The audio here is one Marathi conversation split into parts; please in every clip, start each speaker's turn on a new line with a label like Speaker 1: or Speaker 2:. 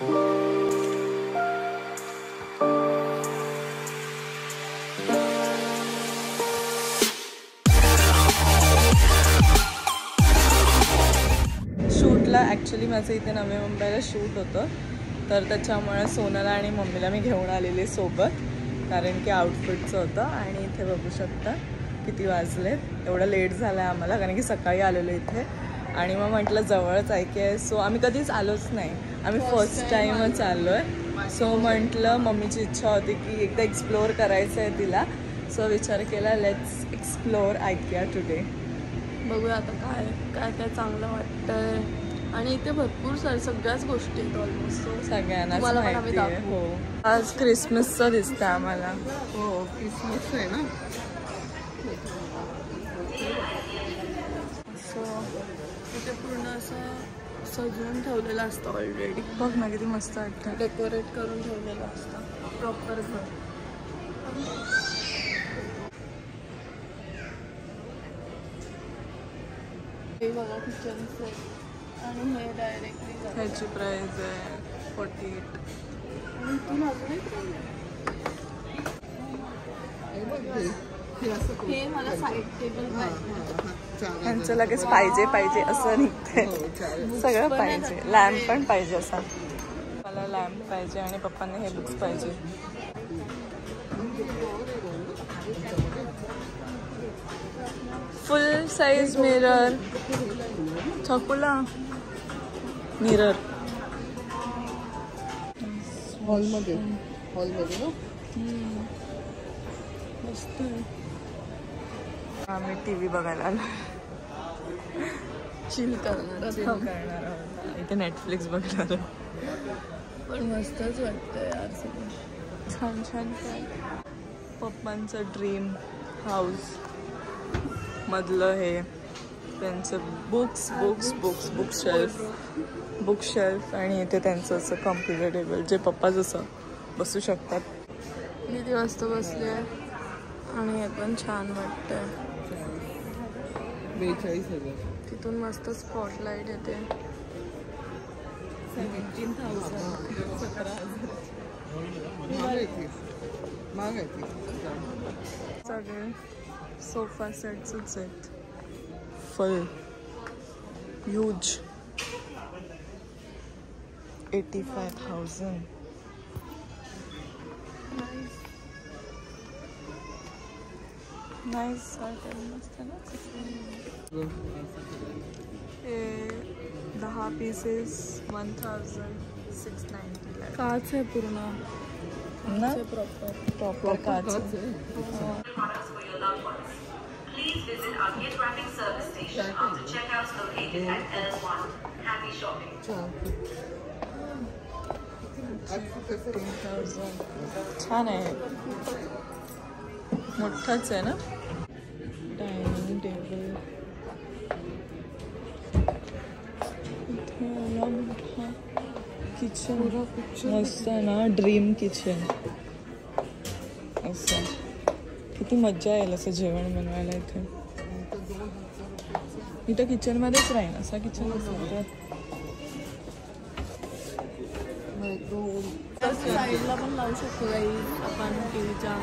Speaker 1: शूटला ॲक्च्युली माझं इथे नवी मुंबईला शूट होतं, तर त्याच्यामुळे सोनला आणि मम्मीला मी घेऊन आलेली सोबत, कारण की आउटफिटचं होतं. आणि इथे बघू शकता किती वाजलेत, एवढं लेट झालं आहे आम्हाला, कारण की सकाळी आलेलो इथे. आणि मग म्हटलं जवळच आहे, सो आम्ही कधीच आलोच नाही, आम्ही फर्स्ट टाईमच आलो आहे. सो म्हटलं मम्मीची इच्छा होती की एकदा एक्सप्लोअर करायचं आहे तिला, सो विचार केला लेट्स एक्सप्लोअर IKEA टुडे.
Speaker 2: बघूया आता काय काय काय चांगलं वाटतंय. आणि इथे भरपूर सगळ्याच गोष्टी आहेत ऑलमोस्ट,
Speaker 1: सगळ्यांनाच माहिती आहे. हो, आज क्रिसमसचं दिसतं आम्हाला.
Speaker 3: हो, क्रिसमस आहे ना.
Speaker 2: असं इथे पूर्ण असं सजवून ठेवलेलं असतं ऑलरेडी.
Speaker 1: बघ ना किती मस्त वाटतं,
Speaker 2: डेकोरेट करून ठेवलेलं असतं प्रॉपर घर. हे बघा किचनचं आहे आणि हे डायरेक्टली
Speaker 1: ह्याची प्राइस आहे 48.
Speaker 2: आणि इथून अजून हे मला साईड टेबल पाहिजे.
Speaker 1: ह्यांचं लगेच पाहिजे असं निघते, सगळं पाहिजे. लॅम्प पण पाहिजे असा, मला लॅम्प पाहिजे आणि पप्पांना हे बुक्स पाहिजे. फुल साइज मिरर, छकुला मिरर.
Speaker 3: हॉलमध्ये ना
Speaker 2: मस्त.
Speaker 1: आम्ही TV बघायला आलो,
Speaker 2: चिल करणार
Speaker 1: आहोत इथे, नेटफ्लिक्स बघणार.
Speaker 2: पण मस्तच वाटतं यार सगळं,
Speaker 1: छान छान. काय पप्पांचं ड्रीम हाऊस मधलं हे त्यांचं बुक शेल्फ आणि इथे त्यांचं असं कम्प्युटर टेबल, जे पप्पा जसं बसू शकतात.
Speaker 2: किती वाजता बसले आणि हे पण छान वाटतंय.
Speaker 3: 42,000.
Speaker 2: तिथून मस्त स्पॉटलाईट येते.
Speaker 1: 17,000.
Speaker 3: महाग आहे ती.
Speaker 1: सगळे सोफा सेट्सच आहेत, फुल ह्यूज. 85,000. नाईस मस्त ना. हे 10 पीसेस 1,690.
Speaker 2: काच आहे पूर्ण
Speaker 1: ना,
Speaker 2: प्रॉपर
Speaker 1: काच.
Speaker 4: Please visit our gift wrapping service station after checkouts located at L1. Happy shopping.
Speaker 1: 15,000. छान आहे, मोठाच आहे ना. डायनिंग टेबल इथे एवढा मोठा. किचन मस्त आहे ना, ड्रीम किचन. असं किती मज्जा येईल असं जेवण बनवायला इथे. इथं किचनमध्येच राहील, असा किचन असेल
Speaker 2: तर साईडला पण लावू शकतो काही आपण टीव्हीच्या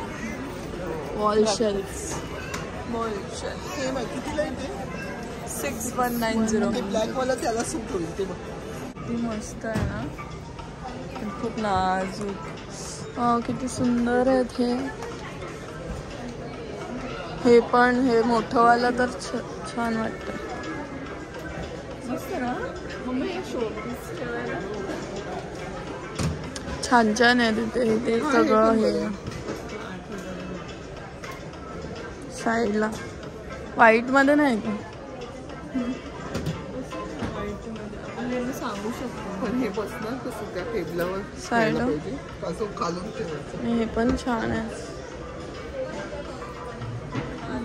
Speaker 2: वॉल शेल्फ.
Speaker 3: हे बघ कितीला येते.
Speaker 1: 6190.
Speaker 3: ब्लॅकवाला त्याला सूट होईल ते बघ.
Speaker 1: किती मस्त आहे ना, खूप नाजूक.
Speaker 2: किती सुंदर आहेत हे पण. हे मोठंवालं तर छान वाटतं.
Speaker 1: मस्त ना मम्मी, शोपीस ठेवायला
Speaker 2: छान छान आहे तिथे. ते सगळं हे साईडला व्हाईट मध्ये नाही का.
Speaker 1: आपण सांगू शकतो,
Speaker 3: पण हे बसणार कसं त्या टेबलावर
Speaker 2: साईडला
Speaker 3: असं खालून ठेवायचं.
Speaker 2: हे पण छान आहे.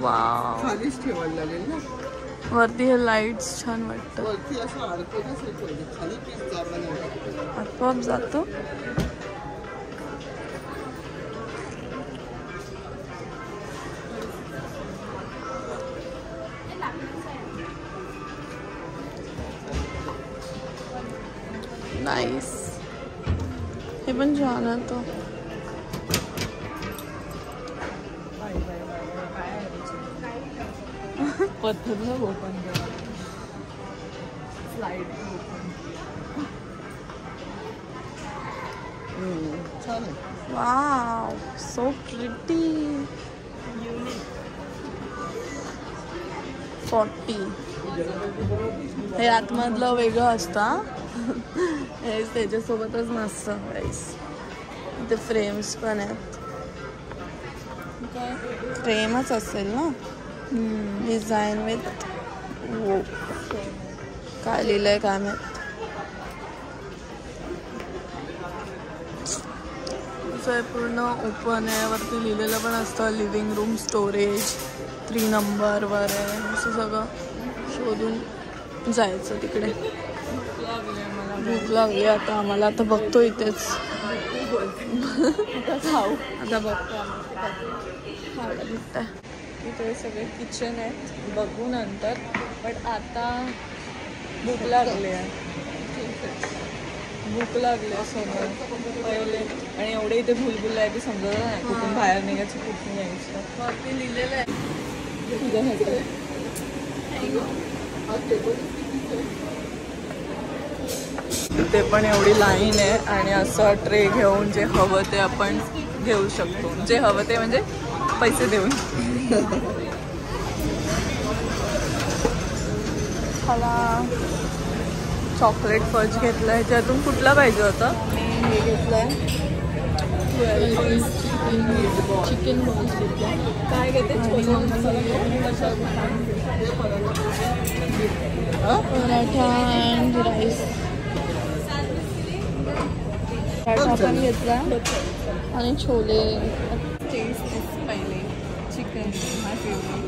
Speaker 2: वाव,
Speaker 3: खालीच ठेवायला लागेल ना.
Speaker 2: वरती हे लाईट्स छान वाटतं.
Speaker 3: वरती असं अडकवण्याच नाही पाहिजे, खाली पीस जागा नाही.
Speaker 2: आपोआप जातो. नाईस. हे पण छान आहे तो.
Speaker 1: पत्थरला ओपन स्लाइड
Speaker 3: छान आहे.
Speaker 2: Wow so pretty. 40. हे आतमधलं वेगळं असतं. हे त्याच्यासोबतच मस्त गाईस. ते फ्रेम्स पण आहेत. फ्रेमच असेल ना. डिझाईन विथ वो काय लिहिलंय काय माहित. असं पूर्ण ओपन आहे. वरती लिहिलेलं पण असतं लिव्हिंग रूम स्टोरेज 3 नंबरवर आहे. असं सगळं शोधून जायचं तिकडे. भूक लागली आता आम्हाला. आता बघतो इथेच
Speaker 1: खाऊ.
Speaker 2: आता बघतो खायला भेटतंय.
Speaker 1: इथे सगळे किचन आहेत बघू नंतर. बट आता भूक लागली आहे. भूक लागली आहे समोर पहिले. आणि एवढे इथे भुलभुल आहे की समजत नाही कुठून बाहेर निघायचं कुठून यायचं.
Speaker 2: वरती लिहिलेलं आहे.
Speaker 1: ते पण एवढी लाईन आहे. आणि असं ट्रे घेऊन जे हवं ते आपण घेऊ शकतो. जे हवं ते म्हणजे पैसे देऊन. मला चॉकलेट फज घेतलं. ह्याच्यातून कुठला पाहिजे होतं.
Speaker 2: मी हे घेतलंय चिकन बॉल्स घेतलं.
Speaker 1: काय घेते
Speaker 2: पराठा अँड राईस. पराठा पण घेतला आणि छोले.
Speaker 1: टेस्ट पहिले चिकन माय फेवरेट.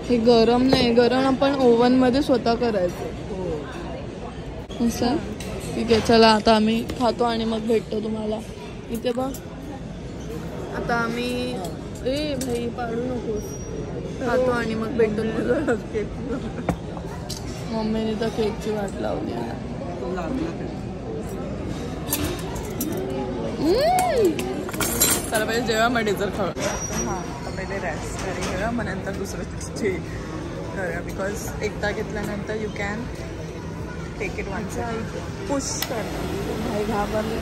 Speaker 2: हे गरम नाही. गरम आपण ओव्हन मध्ये स्वतः करायचं. असं ठीक आहे. चला आता आम्ही खातो आणि मग भेटतो तुम्हाला. इथे बघ आता आम्ही भाई पाडू नकोस. खातो आणि मग भेटतो तुम्हाला. मम्मीने तर केकची वाट लावली आहे.
Speaker 1: चला पहिले जेव्हा मग डेझर खाऊ. हां आता पहिले रॅस्पबेरी घेऊया मग नंतर दुसरं जे करूया. बिकॉज एकदा घेतल्यानंतर you can take it one side push कर.
Speaker 2: भाई घाबरले.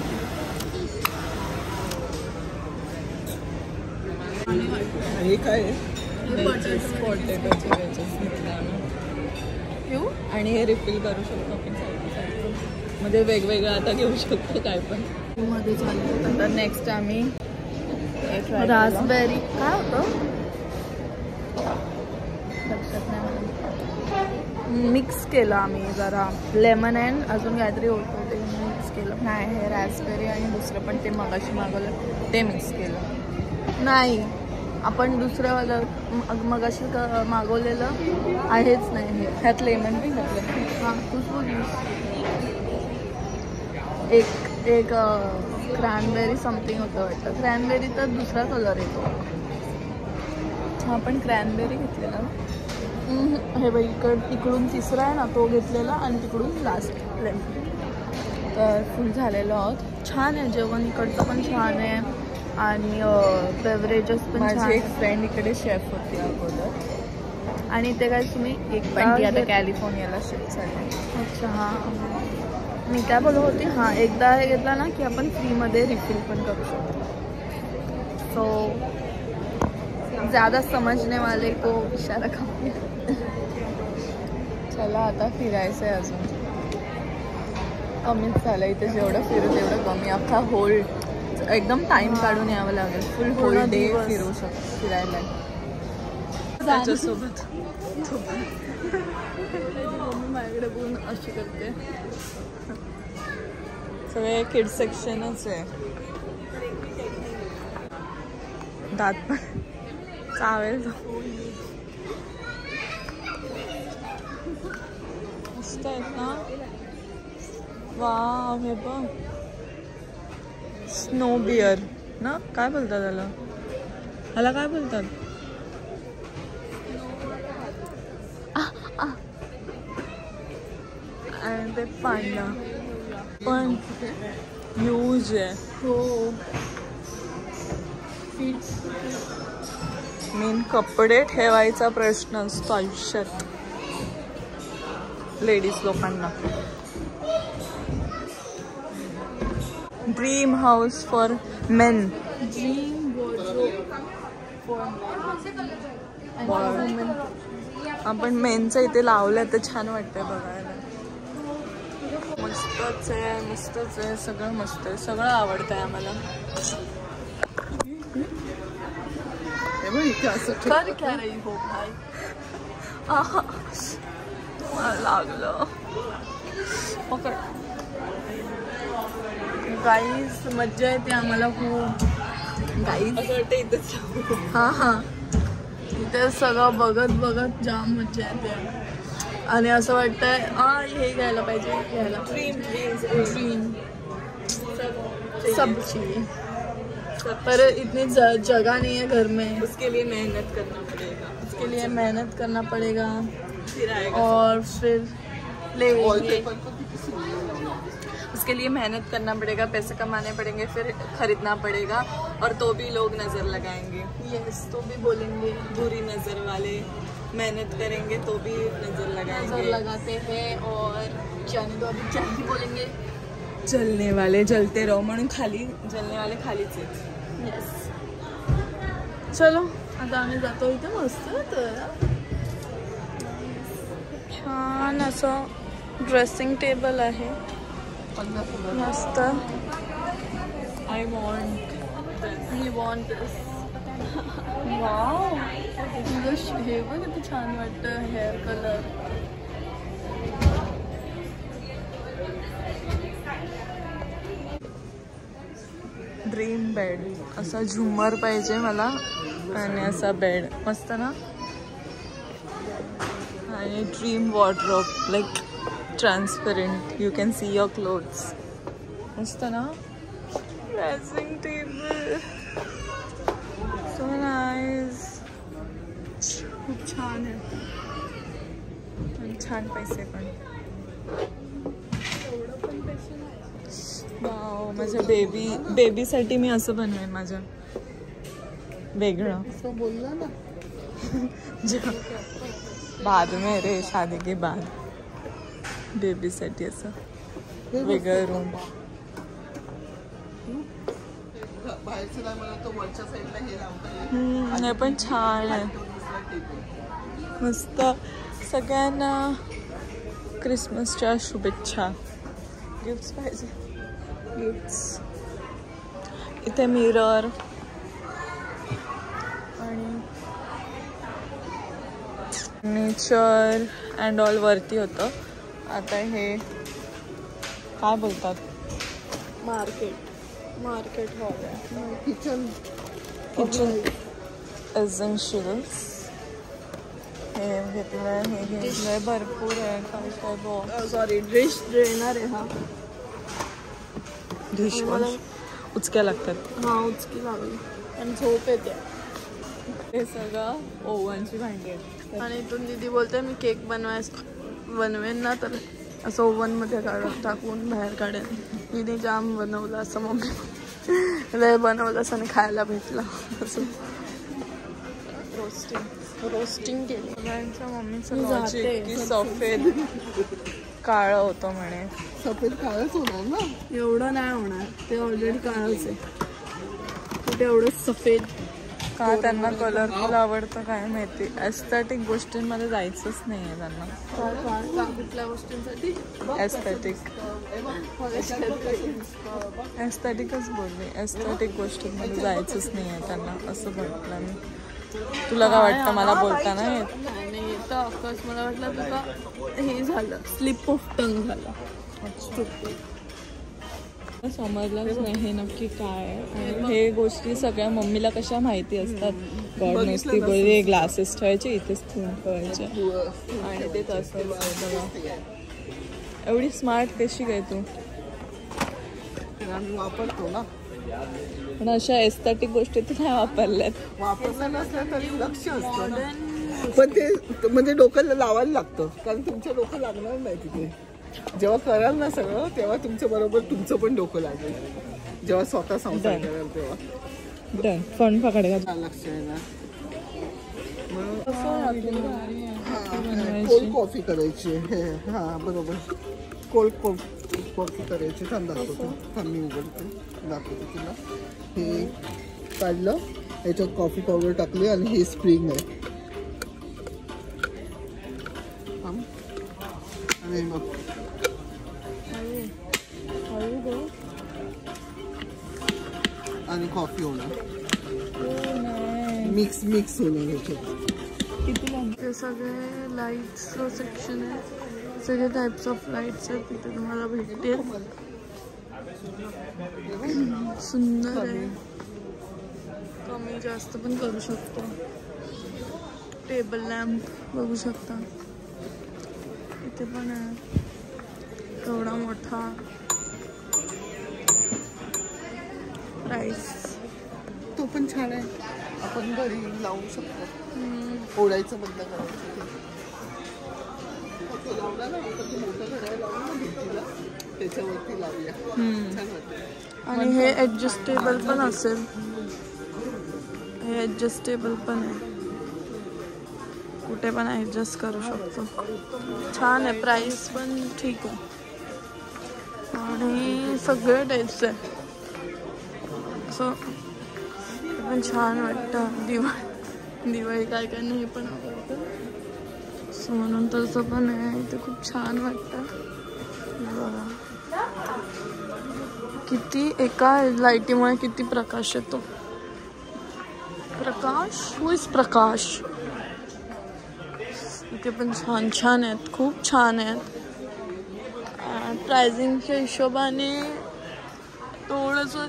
Speaker 3: हे काय आहे?
Speaker 1: पोटॅटोचे वेजेस घेतले आम्ही.
Speaker 2: घेऊ
Speaker 1: आणि हे रिफिल करू शकतो आपण साईड म्हणजे वेगवेगळं आता घेऊ शकतो काय पण.
Speaker 2: मध्ये चालू.
Speaker 1: तर नेक्स्ट आम्ही
Speaker 2: रास्पबेरी काय होतं लक्षात नाही मला. मिक्स केलं आम्ही जरा लेमन अँड अजून काहीतरी होतं ते मिक्स केलं.
Speaker 1: नाही हे रास्पबेरी आणि दुसरं पण ते मगाशी मागवलं ते मिक्स केलं.
Speaker 2: नाही आपण दुसऱ्यावालं मगाशी मागवलेलं आहेच नाही हे.
Speaker 1: ह्यात लेमन बी घातलं.
Speaker 2: हां तूच बोललीस. एक क्रॅनबेरी समथिंग होतं वाटतं. क्रॅनबेरी तर दुसरा कलर येतो.
Speaker 1: हा पण क्रॅनबेरी घेतलेला.
Speaker 2: हे बाई इकडून तिसरा आहे ना तो घेतलेला आणि तिकडून लास्ट लेमन.
Speaker 1: तर फुल झालेलो आहोत.
Speaker 2: छान आहे जेवण इकडचं पण छान आहे आणि बेवरेजेस पण छान.
Speaker 1: माझी एक फ्रेंड इकडे शेफ होती अगोदर
Speaker 2: आणि ते काय तुम्ही
Speaker 1: पण ती आता कॅलिफोर्नियाला शिफ्ट झाली.
Speaker 2: अच्छा हां मी काय बोलत होती. हां एकदा हे घेतला ना की आपण फ्रीमध्ये रिफिल पण करू शकतो. सो ज़्यादा समजने वाले को इशारा कमी.
Speaker 1: चला आता फिरायचं आहे अजून. कमीच झालं इथे. जेवढं फिरू तेवढं कमी. अख्खा होल एकदम टाइम काढून यावं लागेल. फुल होल डे फिरू शकतो फिरायला त्याच्यासोबत.
Speaker 2: मम्मी माझ्याकडे बघून अशी करते.
Speaker 1: सगळे किड्स सेक्शनच आहे. दात पण चावेल तो. मस्त आहेत ना. वाव हे बघ स्नो बिअर ना काय बोलतात त्याला. ह्याला काय बोलतात. आणि ते पांडा पण ह्यूज आहे.
Speaker 2: हो.
Speaker 1: मेन कपडे ठेवायचा प्रश्न असतो आयुष्यात लेडीज लोकांना. Dream house for main.
Speaker 2: Dream
Speaker 1: आपण मेनचं इथे लावलं तर छान वाटतंय बघायला. मस्तच आहे, मस्तच आहे, सगळं मस्त आहे, सगळं आवडतंय आम्हाला.
Speaker 2: कर क्या रही हो भाई?
Speaker 1: मला लागलं. पकड.
Speaker 2: गाईस मज्जा येते आम्हाला खूप. गाईस
Speaker 1: असं वाटतं इथेच राहू.
Speaker 2: हा इथे सगळं बघत बघत जाम मज्जा येते. आणि असं वाटतंय हे घ्यायला पाहिजे, घ्यायला ड्रीम सब चाहिए पर इतनी जगह नहीं है घर में.
Speaker 1: उसके लिए मेहनत करना पड़ेगा.
Speaker 2: उसके लिए मेहनत करना पड़ेगा
Speaker 1: फिर आएगा.
Speaker 2: और फिर लेंगे.
Speaker 1: उसके लिए मेहनत करना पड़ेगा, पैसे कमाने पड़ेंगे, फिर खरीदना पड़ेगा और तो भी लोग नज़र लगाएंगे.
Speaker 2: यस तो भी बोलेंगे.
Speaker 1: बुरी नज़र वाले मेहनत करेंगे तो भी नज़र
Speaker 2: नजर
Speaker 1: लगाएंगे.
Speaker 2: लगाते हैं और जाने दो अभी क्या ही बोलेंगे.
Speaker 1: जलने वाले जलते रहो म्हणून खाली जलने वाले खालीच आहेत.
Speaker 2: यस चलो आता आम्ही जातो. इथे मस्त छान असं ड्रेसिंग टेबल आहे मस्त.
Speaker 1: I want.
Speaker 2: Me want this. Wow तुझं हे बघ किती छान वाटतं हेअर कलर.
Speaker 1: Dream bed. असा झुमर पाहिजे मला आणि असा बेड मस्त ना. आणि dream wardrobe like transparent, you can see your clothes. मस्त ना. Dressing table so nice. खूप छान आहे आणि छान पैसे पण. वाव माझ्या बेबीसाठी मी असं बनवेन माझ्या वेगळं.
Speaker 2: बोलला ना
Speaker 1: बाद में रे शादी के बाद बेबीसाठी असं वेगळं रूम.
Speaker 3: बाहेरचं नाही मला तो वरच्या साईडला हे लावता येईल.
Speaker 1: हे पण छान आहे मस्त. सगळ्यांना क्रिसमसच्या शुभेच्छा. गिफ्ट्स पाहिजे. गिफ्ट्स. इथे मिरर आणि नेचर अँड ऑल वरती होतं. आता हे काय बोलतात
Speaker 2: मार्केट हॉल आहे.
Speaker 3: किचन
Speaker 1: एसेन्शियल्स हे घेतलंय, हे घेतलंय, भरपूर आहे. काय काय बॉक्स.
Speaker 2: सॉरी डिश येणार आहे. हा
Speaker 1: डिशवॉश उचक्या लागतात.
Speaker 2: हा उचकी लागली आणि झोप येते.
Speaker 1: हे सगळं ओव्हनची भांडी आहेत.
Speaker 2: आणि इथून दीदी बोलते मी केक बनवेन ना तर असं ओव्हनमध्ये टाकून बाहेर काढेन. दीदी जाम बनवलं असं मम्मी लय बनवलं असं आणि खायला भेटलं असं. रोस्टिंग केलं.
Speaker 1: सगळ्यांच्या मम्मीचं
Speaker 2: मी
Speaker 1: लॉजिक
Speaker 2: जाते.
Speaker 1: की सफेद काळं होतं म्हणे.
Speaker 3: सफेद काळच होणार ना.
Speaker 2: एवढं नाही होणार ते ऑलरेडी काळच आहे. कुठे एवढं सफेद
Speaker 1: का त्यांना कलरफुल आवडतं काय माहिती. एस्थेटिक गोष्टींमध्ये जायचंच नाही आहे त्यांना.
Speaker 2: कुठल्या गोष्टींसाठी
Speaker 1: एस्थेटिकच बोलले. एस्थेटिक गोष्टींमध्ये जायचंच नाही आहे त्यांना असं म्हटलं मी. तुला काय वाटतं मला बोलताना येत
Speaker 2: नाही येतं ऑफकोर्स. मला वाटलं तुला हे झालं स्लिप ऑफ टंग झालं.
Speaker 1: समजलंच नाही हे नक्की काय आहे. हे गोष्टी सगळ्या मम्मीला कशा माहिती असतात. गॉड नुसती बोलली ग्लासेस ठेवायचे इथेच ठेवून ठेवायचे आणि ते तसं बघा. एवढी स्मार्ट कशी काय तू.
Speaker 3: आम्ही वापरतो ना.
Speaker 1: पण अशा एस्थेटिक गोष्टी तर नाही वापरल्यात.
Speaker 3: वापरला नसल्या तरी लक्ष असतं पण ते म्हणजे डोक्याला लावायला लागतं कारण तुमचं डोकं लागणार नाही तिथे. जेव्हा कराल ना सगळं तेव्हा तुमच्या बरोबर तुमचं पण डोकं लागेल. जेव्हा स्वतः संसार कराल तेव्हा
Speaker 1: डन. फण पकडे का
Speaker 3: लक्ष येणार. म्हणून
Speaker 1: बनवायची?
Speaker 3: कोल्ड कॉफी करायची. हा बरोबर, कोल्ड कॉफी करायची. थांब दाखवतो, थांब मी उघडते दाखवतो तुला. हे काढलं, याच्यात कॉफी पावडर टाकली आणि हे स्प्रिंग आहे. आणि मग आणि कॉफी होणार, मिक्स होणार ह्याच्यात.
Speaker 2: ते सगळे लाईट्सचं सेक्शन आहे. सगळे टाइप्स ऑफ लाईट्स आहेत तिथे तुम्हाला भेटतील. सुंदर आहे. कमी जास्त पण करू शकतो. टेबल लॅम्प बघू शकता इथे पण आहे. एवढा मोठा. प्राइस
Speaker 3: तो पण छान आहे. आपण घरी लावू शकतो. ओढायचं बंद करायचं. ते लावला ना आपण, ते मोठं घड्याळ लावलं ना भिंतीला, त्याच्यावरती लावूया. छान वाटतं.
Speaker 2: आणि हे ॲडजस्टेबल पण असेल. हे ॲडजस्टेबल पण आहे, कुठे पण ॲडजस्ट करू शकतो. छान आहे. प्राइस पण ठीक आहे. आणि सगळे टाईप्स आहे. असं पण छान वाटतं. दिवाळी काय काय नाही पण आवडतं. सो म्हणून तसं पण आहे. इथे खूप छान वाटतं. बघा किती एका लाईटीमुळे किती प्रकाश येतो. प्रकाश होईच प्रकाश. इथे पण छान छान आहेत, खूप छान आहेत. प्राइसिंगच्या हिशोबाने थोडंसं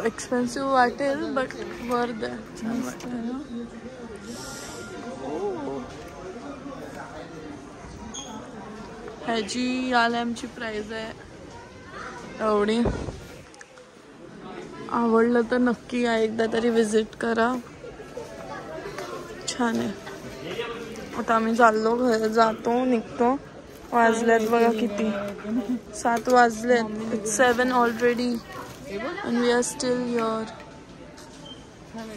Speaker 2: एक्सपेन्सिव्ह वाटेल बट वर्थ आहे. छान वाटतं ना. ह्याची या लॅम्पची प्राइस आहे एवढी. आवडलं तर नक्की या एकदा तरी विजिट करा. छान आहे. आता आम्ही चाललो, जातो, निघतो. वाजल्यात बघा किती, 7 वाजलेत. It's 7 already and we are still here.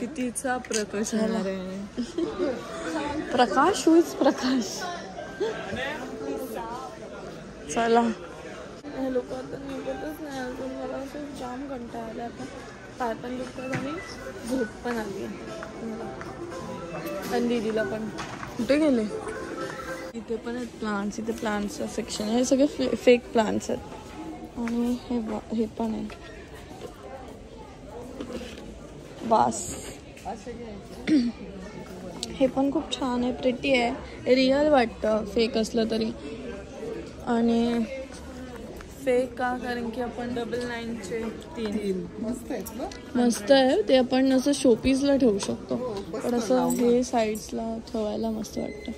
Speaker 1: कितीचा प्रकाश येणार आहे.
Speaker 2: प्रकाश होईच प्रकाश. चला. हे लोक आता निघतच नाही अजून. मला असं जाम कंटाळा आला. आता पाय पण दुखतात आणि झोप पण आली. आणि दीदीला पण. कुठे गेले? इथे पण आहेत प्लांट्स. इथे प्लांट्सचं सेक्शन आहे. हे सगळे फेक प्लांट्स आहेत. आणि हे पण आहे वास. हे पण खूप छान आहे. प्रिटी आहे. रिअल वाटतं फेक असलं तरी. आणि फेक का, कारण की आपण 99चे 3
Speaker 3: मस्त आहेत ना.
Speaker 2: मस्त आहे. ते आपण असं शोपीसला ठेवू शकतो. पण असं हे साईड्सला ठेवायला मस्त वाटतं.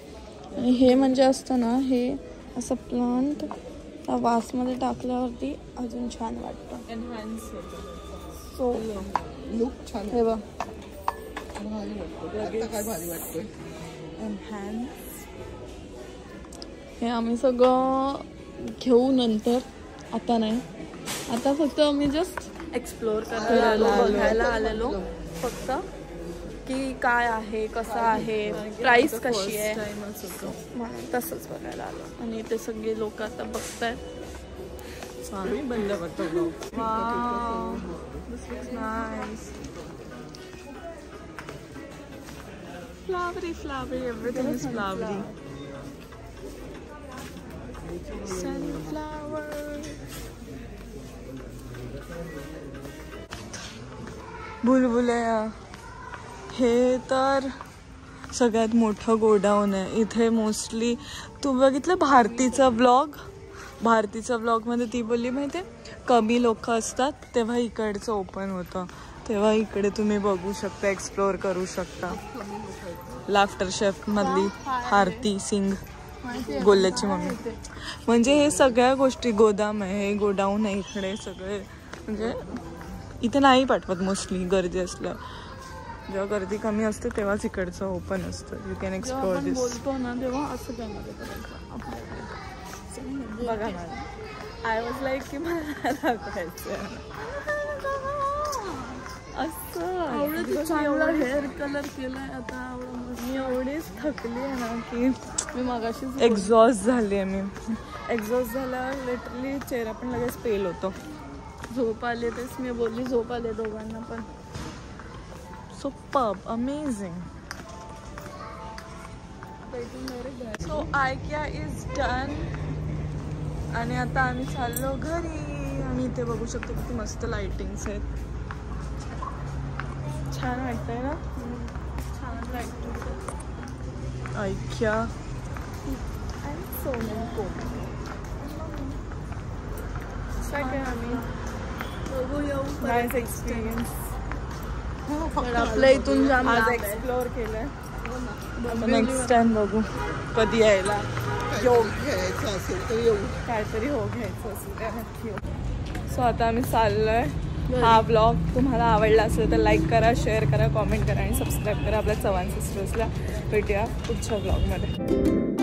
Speaker 2: आणि हे म्हणजे असतं ना, हे असं प्लांट त्या वासमध्ये टाकल्यावरती अजून छान वाटतं.
Speaker 1: एनहान्स
Speaker 2: सो
Speaker 3: लुक छान आहे.
Speaker 2: हे बघ,
Speaker 3: भारी वाटतं. आता काय भारी वाटतंय.
Speaker 1: एनहान्स.
Speaker 2: हे आम्ही सगळं घेऊ नंतर. आता नाही. आता फक्त आम्ही जस्ट एक्सप्लोर करायला आलो, बघायला आलेलो फक्त की काय आहे, कसं आहे, प्राइस कशी आहे, तसंच बघायला आलो. आणि ते सगळे लोक आता बघतायत.
Speaker 1: आम्ही बंद करतो.
Speaker 2: Wow, this looks nice. Flowery flowery, everything is flowery. Sunflower.
Speaker 1: बुलबुलया. हे तर सगळ्यात मोठं गोडाऊन आहे. इथे मोस्टली तू बघितलं भारतीचा ब्लॉगमध्ये ती बोलली माहिती आहे, कमी लोक असतात तेव्हा इकडचं ओपन होतं. तेव्हा इकडे तुम्ही बघू शकता, एक्सप्लोअर करू शकता. लाफ्टर शेफ मधली आरती सिंग, गोल्याची मम्मी. म्हणजे हे सगळ्या गोष्टी गोदाम आहे. हे गोडाऊन आहे इकडे सगळे. म्हणजे इथे नाही पाठवत मोस्टली गर्दी असलं. जेव्हा गर्दी कमी असते तेव्हाच इकडचं ओपन असतं. यू कॅन एक्सप्लोअर दिस.
Speaker 2: बोलतो ना तेव्हा असं काय मध्ये करायचं आपल्याकडे.
Speaker 1: बघा ना, आय वॉज लाईक की मला दाखवायचं
Speaker 2: आवडत चांगला हेअर कलर केलाय आता. आवडा मस्त.
Speaker 1: मी एवढीच थकली आहे ना की
Speaker 2: मी मगाशीच
Speaker 1: एक्झॉस्ट झाली आहे. मी एक्झॉस्ट झाल्यावर लिटरली चेहरा पण लगेच पेल होतो.
Speaker 2: झोप आले तेच मी बोलली, झोप आले दोघांना पण.
Speaker 1: Superb, amazing. So IKEA is done आणि आता आम्ही चाललो घरी. आणि इथे बघू शकतो किती मस्त लाइटिंग्स आहेत. छान वाटतंय ना.
Speaker 2: छान लाईट.
Speaker 1: आयकिया आणि सोनम कोम
Speaker 2: आम्ही बघू येऊ
Speaker 1: नाईस एक्सपिरियन्स.
Speaker 2: पण आपल्या इथून जाम
Speaker 1: आज
Speaker 2: लांब आहे.
Speaker 1: एक्सप्लोअर केलंय. नेक्स्ट टाइम बघू कधी यायला. योग
Speaker 3: घ्यायचं असेल तर येऊ.
Speaker 1: काहीतरी हो घ्यायचं असेल त्या नक्की हो. सो आता आम्ही चाललोय. हा ब्लॉग तुम्हाला आवडला असेल तर लाईक करा, शेअर करा, कॉमेंट करा आणि सबस्क्राईब करा आपल्या चव्हाण सिस्टर्सला. भेटूया पुढच्या ब्लॉगमध्ये.